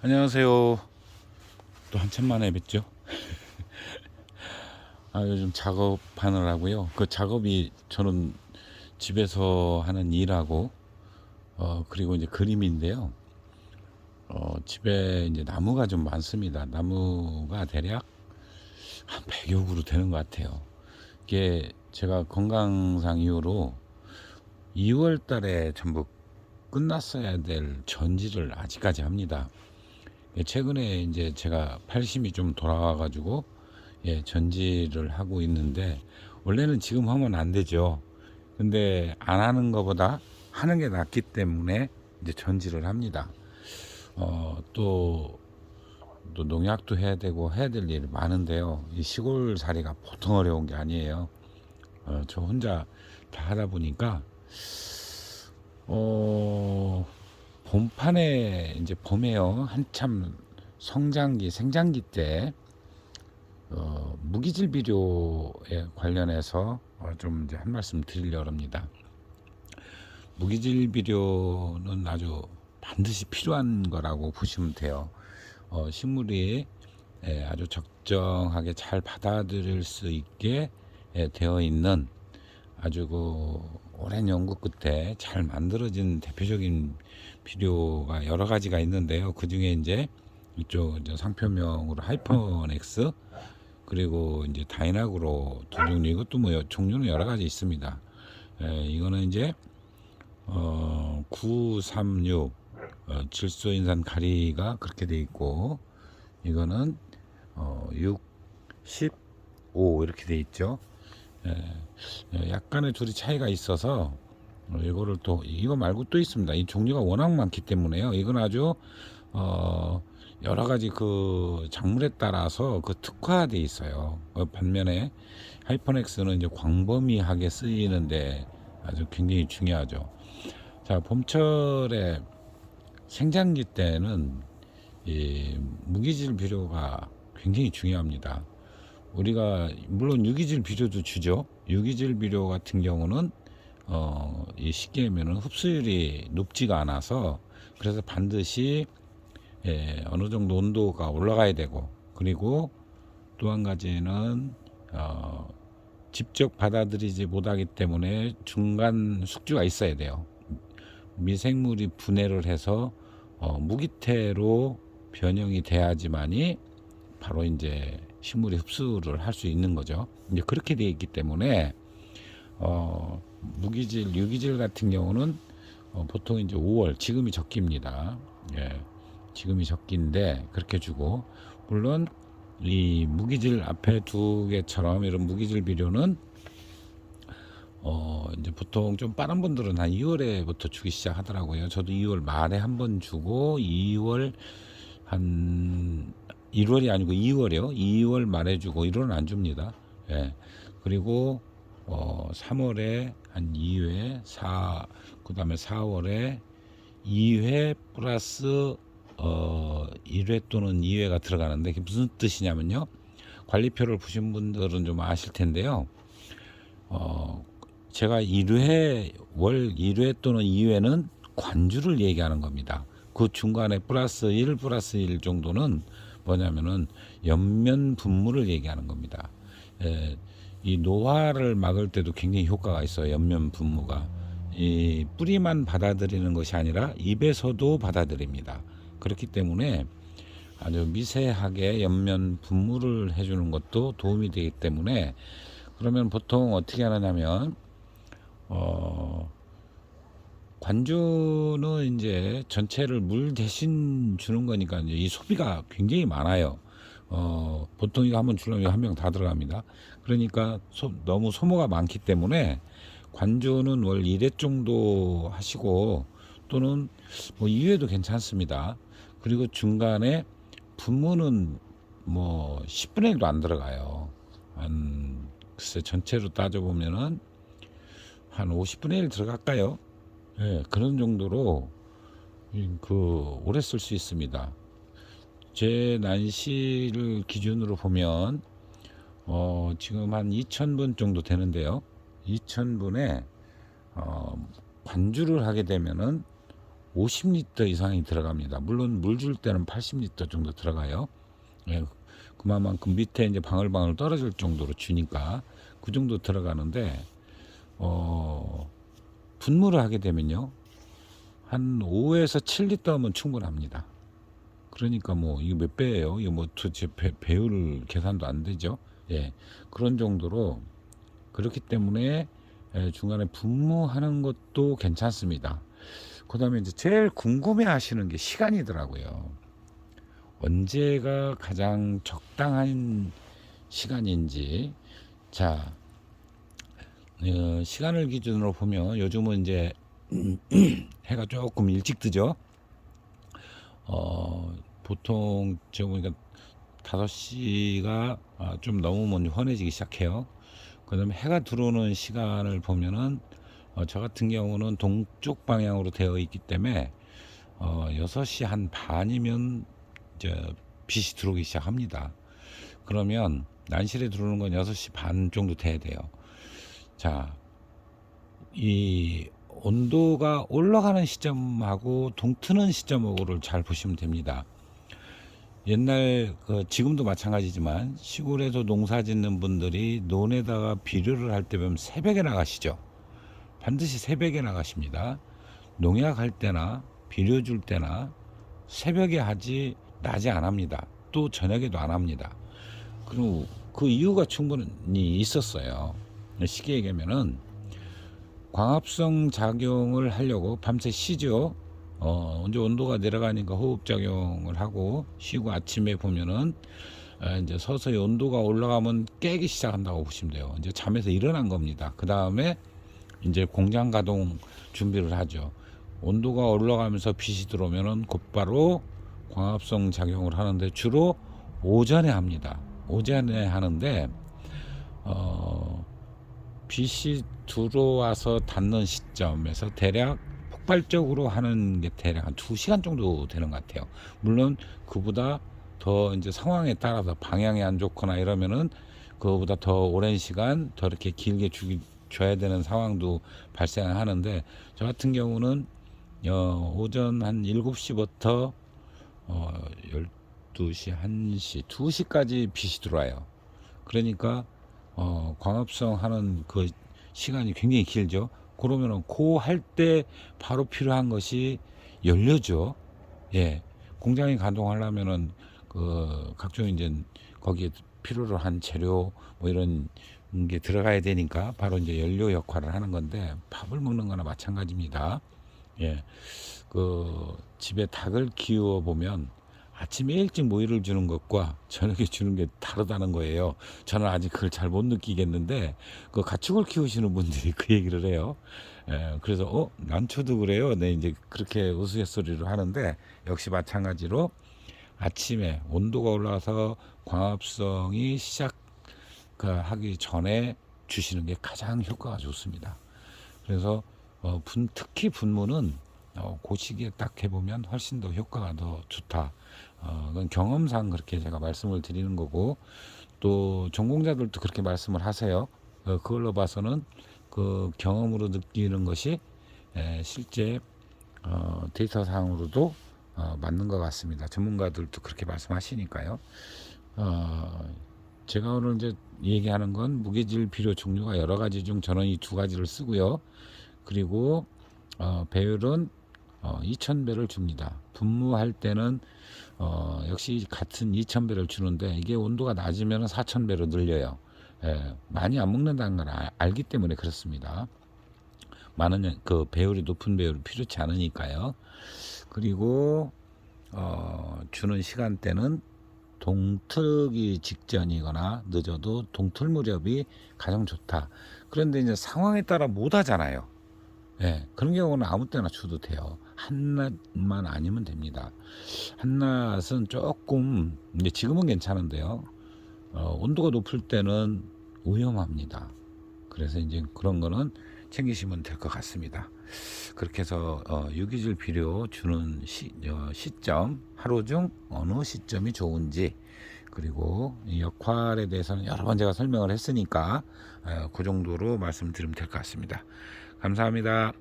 안녕하세요. 또 한참 만에 뵙죠. 요즘 작업하느라고요. 그 작업이 저는 집에서 하는 일하고 그리고 이제 그림인데요. 집에 이제 나무가 좀 많습니다. 나무가 대략 한 100여 그루 되는 것 같아요. 이게 제가 건강상 이유로 2월 달에 전부 끝났어야 될 전지를 아직까지 합니다. 최근에 이제 제가 팔심이 좀 돌아와가지고 전지를 하고 있는데, 원래는 지금 하면 안 되죠. 근데 안 하는 것보다 하는 게 낫기 때문에 이제 전지를 합니다. 또 농약도 해야 되고 해야 될 일이 많은데요. 이 시골 살이가 보통 어려운 게 아니에요. 저 혼자 다 하다 보니까 봄판에 이제 봄에요. 한참 성장기 생장기 때 무기질 비료에 관련해서 좀 이제 한 말씀 드리려고 합니다. 무기질 비료는 아주 반드시 필요한 거라고 보시면 돼요. 식물이 아주 적정하게 잘 받아들일 수 있게 되어 있는 아주 그 오랜 연구 끝에 잘 만들어진 대표적인 비료가 여러 가지가 있는데요. 그 중에 이제 이쪽 이제 상표명으로 하이퍼넥스, 그리고 이제 다이나그로 두 종류, 이것도 뭐 종류는 여러 가지 있습니다. 이거는 이제 936 질소인산 가리가 그렇게 돼 있고, 이거는 6, 15 이렇게 돼 있죠. 약간의 둘이 차이가 있어서 이거를 또 이거 말고 또 있습니다. 이 종류가 워낙 많기 때문에요. 이건 아주 여러 가지 그 작물에 따라서 그 특화돼 있어요. 반면에 하이퍼넥스는 이제 광범위하게 쓰이는데 아주 굉장히 중요하죠. 자, 봄철에 생장기 때는 이 무기질 비료가 굉장히 중요합니다. 우리가 물론 유기질 비료도 주죠. 유기질 비료 같은 경우는 이 시기에면은 흡수율이 높지가 않아서, 그래서 반드시 어느 정도 온도가 올라가야 되고, 그리고 또 한 가지는 직접 받아들이지 못하기 때문에 중간 숙주가 있어야 돼요. 미생물이 분해를 해서 무기태로 변형이 돼야지만이 바로 이제 식물이 흡수를 할 수 있는 거죠. 이제 그렇게 되어 있기 때문에 무기질, 유기질 같은 경우는 보통 이제 5월, 지금이 적기입니다. 지금이 적기인데 그렇게 주고, 물론 이 무기질 앞에 두 개처럼 이런 무기질 비료는 이제 보통 좀 빠른 분들은 한 2월에부터 주기 시작하더라고요. 저도 2월 말에 한 번 주고, 2월 한 1월이 아니고 2월이요. 2월 말에 주고 1월은 안 줍니다. 그리고 3월에 한 2회, 그다음에 4월에 2회 플러스 1회 또는 2회가 들어가는데, 그게 무슨 뜻이냐면요. 관리표를 보신 분들은 좀 아실 텐데요. 제가 1회, 월 1회 또는 2회는 관주를 얘기하는 겁니다. 그 중간에 플러스 1, 플러스 1 정도는 뭐냐면은 옆면 분무를 얘기하는 겁니다. 이 노화를 막을 때도 굉장히 효과가 있어요. 옆면 분무가. 이 뿌리만 받아들이는 것이 아니라 잎에서도 받아들입니다. 그렇기 때문에 아주 미세하게 옆면 분무를 해주는 것도 도움이 되기 때문에, 그러면 보통 어떻게 하느냐면 관주는 이제 전체를 물 대신 주는 거니까 이제 이 소비가 굉장히 많아요. 보통 이거 한번 주려면 한 명 다 들어갑니다. 그러니까 너무 소모가 많기 때문에 관주는 월 1회 정도 하시고, 또는 뭐 2회도 괜찮습니다. 그리고 중간에 분무는 뭐 10분의 1도 안 들어가요. 한 글쎄 전체로 따져보면은 한 50분의 1 들어갈까요? 그런 정도로 오래 쓸 수 있습니다. 제 난시를 기준으로 보면 지금 한 2,000분 정도 되는데요. 2,000분에 관주를 하게 되면은 50리터 이상이 들어갑니다. 물론 물 줄 때는 80리터 정도 들어가요. 예, 그만큼 밑에 이제 방울방울 떨어질 정도로 주니까 그 정도 들어가는데 분무를 하게 되면요 한 5에서 7리터면 충분합니다. 그러니까 뭐 이거 몇 배예요? 이거 뭐 도대체 배율 계산도 안 되죠. 예, 그런 정도로 그렇기 때문에 중간에 분무하는 것도 괜찮습니다. 그다음에 이제 제일 궁금해하시는 게 시간이더라고요. 언제가 가장 적당한 시간인지. 자, 시간을 기준으로 보면 요즘은 이제 해가 조금 일찍 뜨죠. 보통 제가 보니까 5시가 좀 넘으면 환해지기 시작해요. 그 다음에 해가 들어오는 시간을 보면은 저 같은 경우는 동쪽 방향으로 되어 있기 때문에 6시 한 반이면 이제 빛이 들어오기 시작합니다. 그러면 난실에 들어오는 건 6시 반 정도 돼야 돼요. 자, 이 온도가 올라가는 시점하고 동트는 시점하고를 잘 보시면 됩니다. 옛날 지금도 마찬가지지만 시골에서 농사 짓는 분들이 논에다가 비료를 할 때 보면 새벽에 나가시죠. 반드시 새벽에 나가십니다. 농약할 때나 비료 줄 때나 새벽에 하지 낮에 안 합니다. 또 저녁에도 안 합니다. 그리고 그 이유가 충분히 있었어요. 쉽게 얘기하면은 광합성 작용을 하려고 밤새 쉬죠. 이제 온도가 내려가니까 호흡 작용을 하고 쉬고 아침에 보면은 이제 서서히 온도가 올라가면 깨기 시작한다고 보시면 돼요. 이제 잠에서 일어난 겁니다. 그 다음에 이제 공장 가동 준비를 하죠. 온도가 올라가면서 빛이 들어오면은 곧바로 광합성 작용을 하는데 주로 오전에 합니다. 오전에 하는데 빛이 들어와서 닿는 시점에서 대략 폭발적으로 하는 게 대략 한 2시간 정도 되는 것 같아요. 물론 그보다 더 이제 상황에 따라서 방향이 안 좋거나 이러면은 그거보다 더 오랜 시간 더 이렇게 길게 줘야 되는 상황도 발생하는데 저 같은 경우는 오전 한 7시부터 12시, 1시, 2시까지 빛이 들어와요. 그러니까 광합성 하는 그 시간이 굉장히 길죠. 그러면은 그 할 때 바로 필요한 것이 연료죠. 예. 공장이 가동하려면은 그 각종 이제 거기에 필요로 한 재료 뭐 이런 게 들어가야 되니까 바로 이제 연료 역할을 하는 건데 밥을 먹는 거나 마찬가지입니다. 예. 그 집에 닭을 키워 보면 아침에 일찍 모이를 주는 것과 저녁에 주는 게 다르다는 거예요. 저는 아직 그걸 잘 못 느끼겠는데 그 가축을 키우시는 분들이 그 얘기를 해요. 그래서 난초도 그래요. 네, 이제 그렇게 우스갯소리를 하는데 역시 마찬가지로 아침에 온도가 올라와서 광합성이 시작하기 전에 주시는 게 가장 효과가 좋습니다. 그래서 특히 분무는 그 시기에 딱 해보면 훨씬 더 효과가 더 좋다. 그건 경험상 그렇게 제가 말씀을 드리는 거고 또 전공자들도 그렇게 말씀을 하세요. 그걸로 봐서는 그 경험으로 느끼는 것이 실제 데이터상으로도 맞는 것 같습니다. 전문가들도 그렇게 말씀하시니까요. 제가 오늘 이제 얘기하는 건 무게질 비료 종류가 여러 가지 중 저는 이 2가지를 쓰고요. 그리고 배율은 2000배를 줍니다. 분무할 때는 역시 같은 2000배를 주는데 이게 온도가 낮으면 4000배로 늘려요. 많이 안 먹는다는 걸 알기 때문에 그렇습니다. 많은 그 배율이 높은 배율이 필요치 않으니까요. 그리고 주는 시간대는 동트기 직전이거나 늦어도 동틀 무렵이 가장 좋다. 그런데 이제 상황에 따라 못 하잖아요. 그런 경우는 아무 때나 줘도 돼요. 한낮만 아니면 됩니다. 한낮은 조금 이제 지금은 괜찮은데요. 온도가 높을 때는 위험합니다. 그래서 이제 그런 거는 챙기시면 될 것 같습니다. 그렇게 해서 유기질 비료 주는 시점, 하루 중 어느 시점이 좋은지, 그리고 이 역할에 대해서는 여러 번 제가 설명을 했으니까 그 정도로 말씀드리면 될 것 같습니다. 감사합니다.